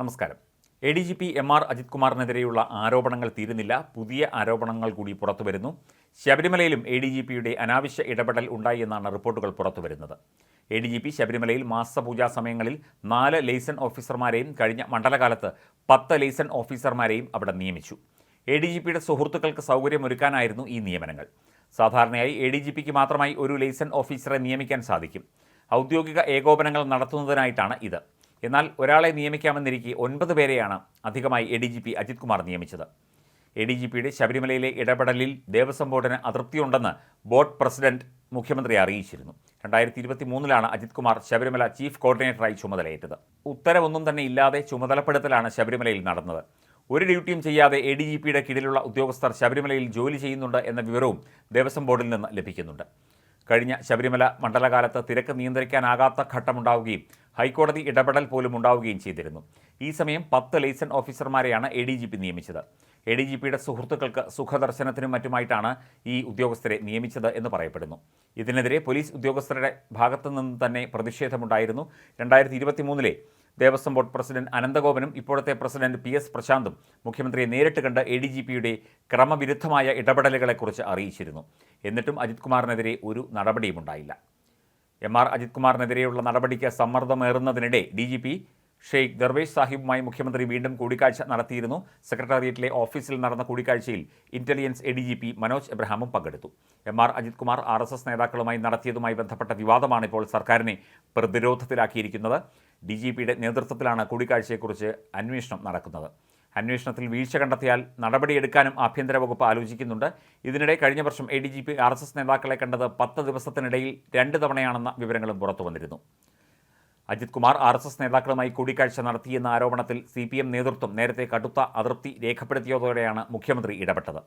നമസ്കാരം. ADGP MR Ajith കുമാറിനെതിരെയുള്ള ആരോപണങ്ങൾ തീരുന്നില്ല. പുതിയ ആരോപണങ്ങൾ കൂടി പുറത്തുവരുന്നു. ശബരിമലയിലും ADGPയുടെ അനാവശ്യ ഇടപെടൽ ഉണ്ടായി എന്നാണ് റിപ്പോർട്ടുകൾ പുറത്തുവരുന്നത്. ADGP ശബരിമലയിൽ മാസപൂജാ സമയങ്ങളിൽ 4 ലെയ്സൺ ഓഫീസർമാരെയും കഴിഞ്ഞ മണ്ഡലകാലത്ത് 10 ലെയ്സൺ ഓഫീസർമാരെയും അവിടെ നിയമിച്ചു. ADGPയുടെ സുഹൃത്തുക്കൾക്ക് സൗകര്യമൊരുക്കാനായിരുന്നു ഈ നിയമനങ്ങൾ. സാധാരണയായി ADGPക്ക് മാത്രമായി ഒരു ലെയ്സൺ ഓഫീസറെ നിയമിക്കാൻ സാധിക്കും. ഔദ്യോഗിക ഏകോപനങ്ങൾ നടത്തുന്നതിനായിട്ടാണ് ഇത്. എന്നാൽ ഒരാളെ നിയമിക്കാമെന്നിരിക്കെ 9 പേരെയാണ് അധികമായി ADGP അജിത് കുമാർ നിയമിച്ചത്. ADGPയുടെ ശബരിമലയിലെ ഇടപെടലിൽ ദേവസ്വം ബോർഡിന് അതൃപ്തിയുണ്ടെന്ന് ബോർഡ് പ്രസിഡന്റ് മുഖ്യമന്ത്രിയെ അറിയിച്ചിരുന്നു. 2023 അജിത് കുമാർ ശബരിമല ചീഫ് കോർഡിനേറ്ററായി ചുമതലയേറ്റത്. ഉത്തരവൊന്നും തന്നെ ഇല്ലാതെ ചുമതലപ്പെടുത്തലാണ് ശബരിമലയിൽ നടന്നത്. ഒരു ഡ്യൂട്ടിയും ചെയ്യാതെ ADGPയുടെ കീഴിലുള്ള ഉദ്യോഗസ്ഥർ ശബരിമലയിൽ ജോലി ചെയ്യുന്നുണ്ട് എന്ന വിവരവും ദേവസ്വം ബോർഡിൽ നിന്ന് ലഭിക്കുന്നുണ്ട്. കഴിഞ്ഞ ശബരിമല മണ്ഡലകാലത്ത് തിരക്ക് നിയന്ത്രിക്കാനാകാത്ത ഘട്ടമുണ്ടാവുകയും ഹൈക്കോടതി ഇടപെടൽ പോലും ഉണ്ടാവുകയും ചെയ്തിരുന്നു. ഈ സമയം 10 ലെയ്സൺ ഓഫീസർമാരെയാണ് ADGP നിയമിച്ചത്. ADGPയുടെ സുഹൃത്തുക്കൾക്ക് സുഖദർശനത്തിനും മറ്റുമായിട്ടാണ് ഈ ഉദ്യോഗസ്ഥരെ നിയമിച്ചത് എന്ന് പറയപ്പെടുന്നു. ഇതിനെതിരെ പോലീസ് ഉദ്യോഗസ്ഥരുടെ ഭാഗത്തു നിന്ന് തന്നെ പ്രതിഷേധമുണ്ടായിരുന്നു. 2023 ദേവസ്വം ബോർഡ് പ്രസിഡന്റ് അനന്തഗോപനും ഇപ്പോഴത്തെ പ്രസിഡന്റ് PS പ്രശാന്തും മുഖ്യമന്ത്രിയെ നേരിട്ട് കണ്ട് ADGPയുടെ ക്രമവിരുദ്ധമായ ഇടപെടലുകളെക്കുറിച്ച് അറിയിച്ചിരുന്നു. എന്നിട്ടും അജിത് കുമാറിനെതിരെ ഒരു നടപടിയും ഉണ്ടായില്ല. MR അജിത് കുമാറിനെതിരെയുള്ള നടപടിക്ക് സമ്മർദ്ദമേറുന്നതിനിടെ DGP ഷെയ്ഖ് ദർവേഷ് സാഹിബുമായി മുഖ്യമന്ത്രി വീണ്ടും കൂടിക്കാഴ്ച നടത്തിയിരുന്നു. സെക്രട്ടേറിയറ്റിലെ ഓഫീസിൽ നടന്ന കൂടിക്കാഴ്ചയിൽ ഇന്റലിജൻസ് ADGP മനോജ് എബ്രഹാമും പങ്കെടുത്തു. MR അജിത് കുമാർ RSS നേതാക്കളുമായി നടത്തിയതുമായി ബന്ധപ്പെട്ട വിവാദമാണ് ഇപ്പോൾ സർക്കാരിനെ പ്രതിരോധത്തിലാക്കിയിരിക്കുന്നത്. DGPയുടെ നേതൃത്വത്തിലാണ് കൂടിക്കാഴ്ചയെക്കുറിച്ച് അന്വേഷണം നടക്കുന്നത്. അന്വേഷണത്തിൽ വീഴ്ച കണ്ടെത്തിയാൽ നടപടിയെടുക്കാനും ആഭ്യന്തര വകുപ്പ് ആലോചിക്കുന്നുണ്ട്. ഇതിനിടെ കഴിഞ്ഞ വർഷം ADGP RSS നേതാക്കളെ കണ്ടത് 10 ദിവസത്തിനിടയിൽ 2 തവണയാണെന്ന വിവരങ്ങളും പുറത്തു വന്നിരുന്നു. അജിത് കുമാർ RSS നേതാക്കളുമായി കൂടിക്കാഴ്ച നടത്തിയെന്ന ആരോപണത്തിൽ CPM നേതൃത്വം നേരത്തെ കടുത്ത അതൃപ്തി രേഖപ്പെടുത്തിയതോടെയാണ് മുഖ്യമന്ത്രി ഇടപെട്ടത്.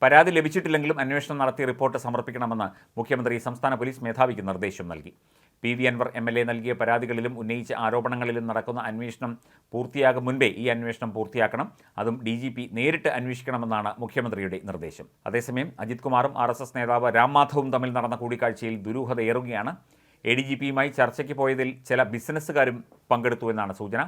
പരാതി ലഭിച്ചിട്ടില്ലെങ്കിലും അന്വേഷണം നടത്തി റിപ്പോർട്ട് സമർപ്പിക്കണമെന്ന് മുഖ്യമന്ത്രി സംസ്ഥാന പോലീസ് മേധാവിക്ക് നിർദ്ദേശം നൽകി. PV അൻവർ MLA നൽകിയ പരാതികളിലും ഉന്നയിച്ച ആരോപണങ്ങളിലും നടക്കുന്ന അന്വേഷണം പൂർത്തിയാകും മുൻപേ ഈ അന്വേഷണം പൂർത്തിയാക്കണം. അതും DGP നേരിട്ട് അന്വേഷിക്കണമെന്നാണ് മുഖ്യമന്ത്രിയുടെ നിർദ്ദേശം. അതേസമയം അജിത് കുമാറും RSS നേതാവ് രാം മാധവും തമ്മിൽ നടന്ന കൂടിക്കാഴ്ചയിൽ ദുരൂഹതയേറുകയാണ്. ADGPയുമായി ചർച്ചയ്ക്ക് പോയതിൽ ചില ബിസിനസ്സുകാരും പങ്കെടുത്തുവെന്നാണ് സൂചന.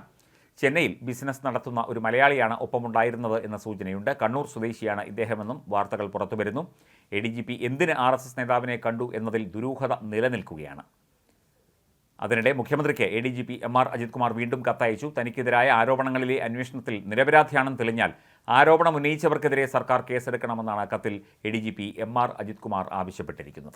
ചെന്നൈയിൽ ബിസിനസ് നടത്തുന്ന ഒരു മലയാളിയാണ് ഒപ്പമുണ്ടായിരുന്നത് എന്ന സൂചനയുണ്ട്. കണ്ണൂർ സ്വദേശിയാണ് ഇദ്ദേഹമെന്നും വാർത്തകൾ പുറത്തുവരുന്നു. ADGP എന്തിന് RSS നേതാവിനെ കണ്ടു എന്നതിൽ ദുരൂഹത നിലനിൽക്കുകയാണ്. അതിനിടെ മുഖ്യമന്ത്രിക്ക് ADGP MR അജിത് കുമാർ വീണ്ടും കത്തയച്ചു. തനിക്കെതിരായ ആരോപണങ്ങളിലെ അന്വേഷണത്തിൽ നിരപരാധിയാണെന്ന് തെളിഞ്ഞാൽ ആരോപണം ഉന്നയിച്ചവർക്കെതിരെ സർക്കാർ കേസെടുക്കണമെന്നാണ് കത്തിൽ ADGP MR അജിത് കുമാർ ആവശ്യപ്പെട്ടിരിക്കുന്നത്.